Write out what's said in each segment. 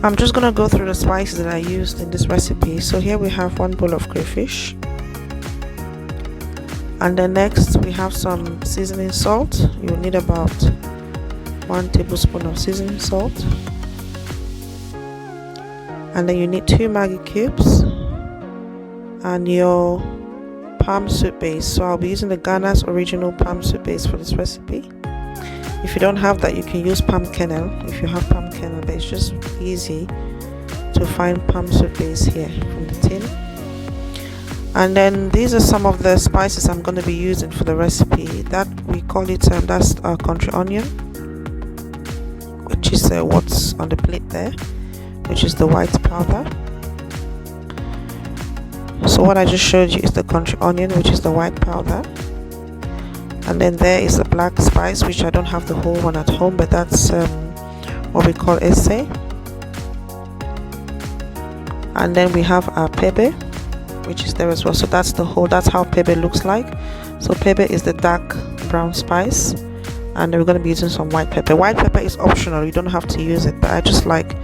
I'm just gonna go through the spices that I used in this recipe. So here we have 1 bowl of crayfish, and then next we have some seasoning salt. You'll need about 1 tablespoon of seasoning salt, and then you need 2 Maggi cubes and your palm soup base. So I'll be using the Ghana's original palm soup base for this recipe. If you don't have that, you can use palm kernel if you have palm kernel, but it's just easy to find palm soup base here from the tin. And then these are some of the spices I'm going to be using for the recipe. That we call it that's country onion, which is what's on the plate there, which is the white powder. So what I just showed you is the country onion, which is the white powder. And then there is the black spice, which I don't have the whole one at home, but that's what we call Esese. And then we have our Pebe, which is there as well. So that's how Pebe looks like. So Pebe is the dark brown spice, and then we're going to be using some white pepper. White pepper is optional, you don't have to use it, but I just like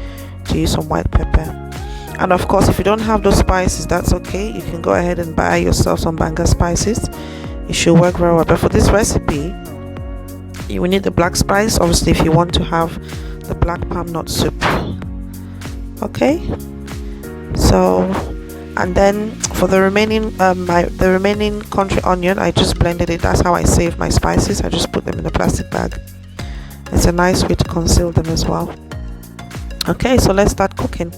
to use some white pepper. And of course, if you don't have those spices, that's okay, you can go ahead and buy yourself some banga spices. It should work very well. But for this recipe, you will need the black spice, obviously, if you want to have the black palmnut soup. Okay, so, and then for the remaining remaining country onion, I just blended it. That's how I save my spices. I just put them in a plastic bag. It's a nice way to conceal them as well. Okay, so let's start cooking.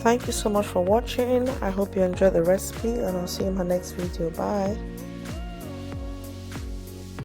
Thank you so much for watching. I hope you enjoyed the recipe, and I'll see you in my next video. Bye.